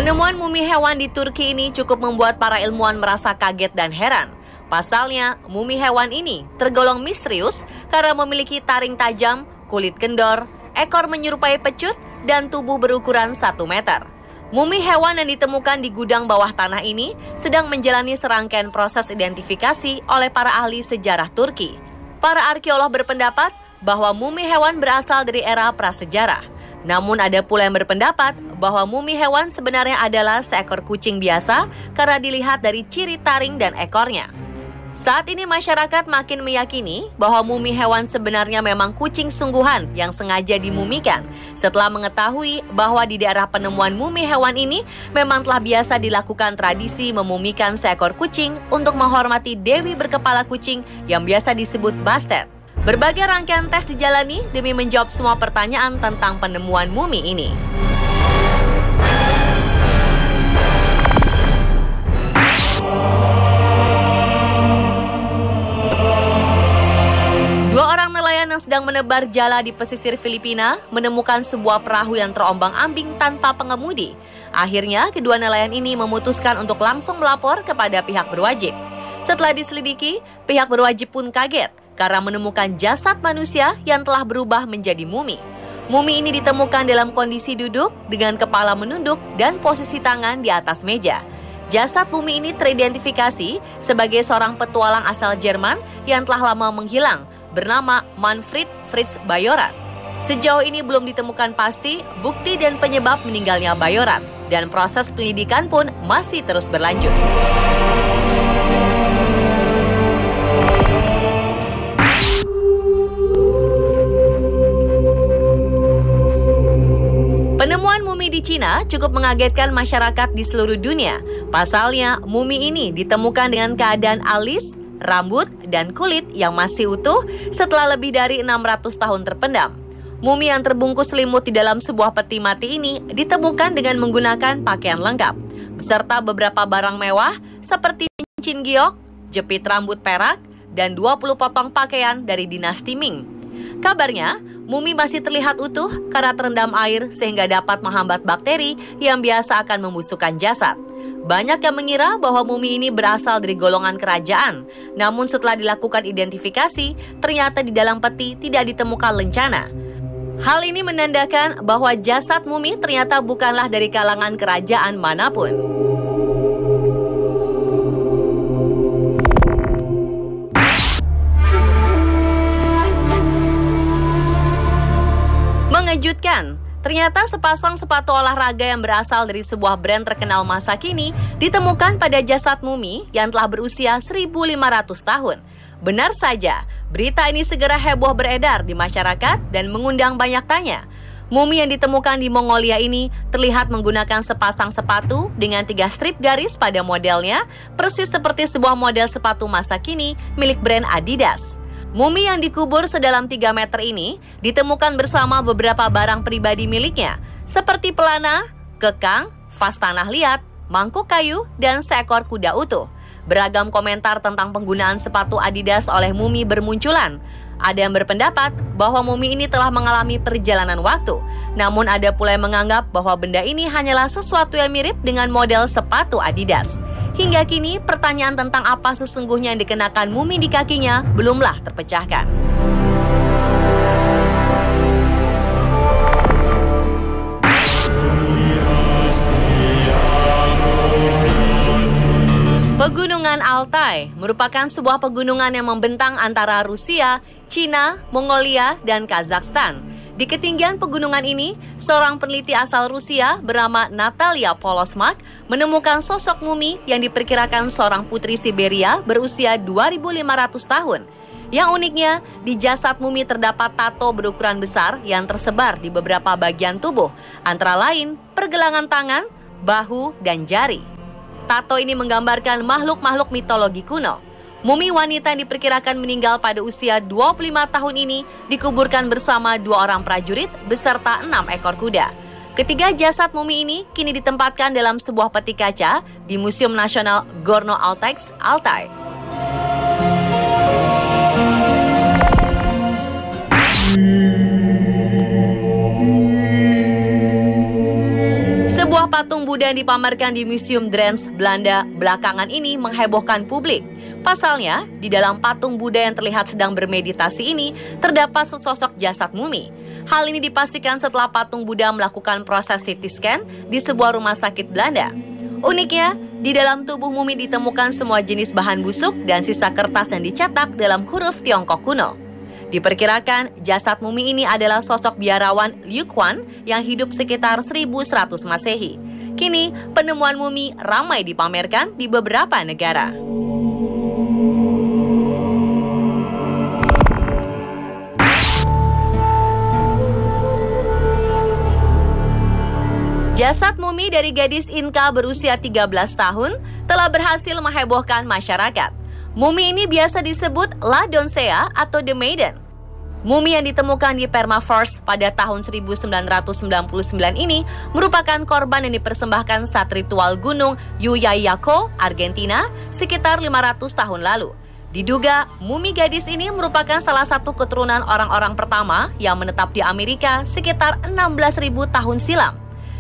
Penemuan mumi hewan di Turki ini cukup membuat para ilmuwan merasa kaget dan heran. Pasalnya, mumi hewan ini tergolong misterius karena memiliki taring tajam, kulit kendor, ekor menyerupai pecut, dan tubuh berukuran 1 meter. Mumi hewan yang ditemukan di gudang bawah tanah ini sedang menjalani serangkaian proses identifikasi oleh para ahli sejarah Turki. Para arkeolog berpendapat bahwa mumi hewan berasal dari era prasejarah. Namun ada pula yang berpendapat bahwa mumi hewan sebenarnya adalah seekor kucing biasa karena dilihat dari ciri taring dan ekornya. Saat ini masyarakat makin meyakini bahwa mumi hewan sebenarnya memang kucing sungguhan yang sengaja dimumikan setelah mengetahui bahwa di daerah penemuan mumi hewan ini memang telah biasa dilakukan tradisi memumikan seekor kucing untuk menghormati dewi berkepala kucing yang biasa disebut Bastet. Berbagai rangkaian tes dijalani demi menjawab semua pertanyaan tentang penemuan mumi ini. Dua orang nelayan yang sedang menebar jala di pesisir Filipina menemukan sebuah perahu yang terombang-ambing tanpa pengemudi. Akhirnya, kedua nelayan ini memutuskan untuk langsung melapor kepada pihak berwajib. Setelah diselidiki, pihak berwajib pun kaget karena menemukan jasad manusia yang telah berubah menjadi mumi. Mumi ini ditemukan dalam kondisi duduk dengan kepala menunduk dan posisi tangan di atas meja. Jasad mumi ini teridentifikasi sebagai seorang petualang asal Jerman yang telah lama menghilang, bernama Manfred Fritz Bajorat. Sejauh ini belum ditemukan pasti bukti dan penyebab meninggalnya Bajorat, dan proses penyelidikan pun masih terus berlanjut. Penemuan mumi di Cina cukup mengagetkan masyarakat di seluruh dunia. Pasalnya, mumi ini ditemukan dengan keadaan alis, rambut, dan kulit yang masih utuh setelah lebih dari 600 tahun terpendam. Mumi yang terbungkus selimut di dalam sebuah peti mati ini ditemukan dengan menggunakan pakaian lengkap, beserta beberapa barang mewah seperti cincin giok, jepit rambut perak, dan 20 potong pakaian dari dinasti Ming. Kabarnya, mumi masih terlihat utuh karena terendam air sehingga dapat menghambat bakteri yang biasa akan membusukkan jasad. Banyak yang mengira bahwa mumi ini berasal dari golongan kerajaan. Namun setelah dilakukan identifikasi, ternyata di dalam peti tidak ditemukan lencana. Hal ini menandakan bahwa jasad mumi ternyata bukanlah dari kalangan kerajaan manapun. Mengejutkan, ternyata sepasang sepatu olahraga yang berasal dari sebuah brand terkenal masa kini ditemukan pada jasad mumi yang telah berusia 1.500 tahun. Benar saja, berita ini segera heboh beredar di masyarakat dan mengundang banyak tanya. Mumi yang ditemukan di Mongolia ini terlihat menggunakan sepasang sepatu dengan 3 strip garis pada modelnya, persis seperti sebuah model sepatu masa kini milik brand Adidas. Mumi yang dikubur sedalam 3 meter ini ditemukan bersama beberapa barang pribadi miliknya, seperti pelana, kekang, vas tanah liat, mangkuk kayu, dan seekor kuda utuh. Beragam komentar tentang penggunaan sepatu Adidas oleh mumi bermunculan. Ada yang berpendapat bahwa mumi ini telah mengalami perjalanan waktu, namun ada pula yang menganggap bahwa benda ini hanyalah sesuatu yang mirip dengan model sepatu Adidas. Hingga kini, pertanyaan tentang apa sesungguhnya yang dikenakan mumi di kakinya belumlah terpecahkan. Pegunungan Altai merupakan sebuah pegunungan yang membentang antara Rusia, Cina, Mongolia, dan Kazakhstan. Di ketinggian pegunungan ini, seorang peneliti asal Rusia bernama Natalia Polosmak menemukan sosok mumi yang diperkirakan seorang putri Siberia berusia 2.500 tahun. Yang uniknya, di jasad mumi terdapat tato berukuran besar yang tersebar di beberapa bagian tubuh, antara lain pergelangan tangan, bahu, dan jari. Tato ini menggambarkan makhluk-makhluk mitologi kuno. Mumi wanita yang diperkirakan meninggal pada usia 25 tahun ini dikuburkan bersama 2 orang prajurit beserta 6 ekor kuda. Ketiga jasad mumi ini kini ditempatkan dalam sebuah peti kaca di Museum Nasional Gorno-Altaisk, Altai. patung Buddha yang dipamerkan di Museum Drents, Belanda belakangan ini menghebohkan publik. Pasalnya, di dalam patung Buddha yang terlihat sedang bermeditasi ini, terdapat sesosok jasad mumi. Hal ini dipastikan setelah patung Buddha melakukan proses CT scan di sebuah rumah sakit Belanda. Uniknya, di dalam tubuh mumi ditemukan semua jenis bahan busuk dan sisa kertas yang dicetak dalam huruf Tiongkok kuno. Diperkirakan jasad mumi ini adalah sosok biarawan Liu Quan yang hidup sekitar 1100 Masehi. Kini, penemuan mumi ramai dipamerkan di beberapa negara. Jasad mumi dari gadis Inka berusia 13 tahun telah berhasil menghebohkan masyarakat. Mumi ini biasa disebut La Doncella atau The Maiden. Mumi yang ditemukan di Permafrost pada tahun 1999 ini merupakan korban yang dipersembahkan saat ritual gunung Yuyayaco, Argentina, sekitar 500 tahun lalu. Diduga, mumi gadis ini merupakan salah satu keturunan orang-orang pertama yang menetap di Amerika sekitar 16.000 tahun silam.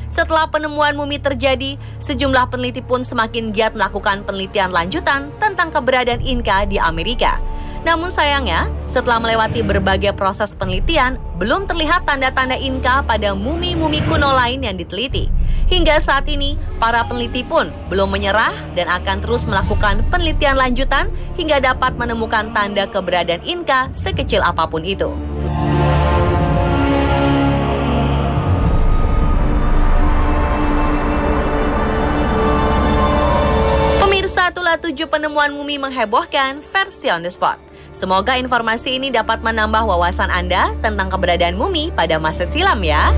Setelah penemuan mumi terjadi, sejumlah peneliti pun semakin giat melakukan penelitian lanjutan tentang keberadaan Inka di Amerika. Namun sayangnya, setelah melewati berbagai proses penelitian, belum terlihat tanda-tanda Inka pada mumi-mumi kuno lain yang diteliti. Hingga saat ini, para peneliti pun belum menyerah dan akan terus melakukan penelitian lanjutan hingga dapat menemukan tanda keberadaan Inka sekecil apapun itu. Itulah 7 penemuan mumi menghebohkan versi On The Spot. Semoga informasi ini dapat menambah wawasan Anda tentang keberadaan mumi pada masa silam ya.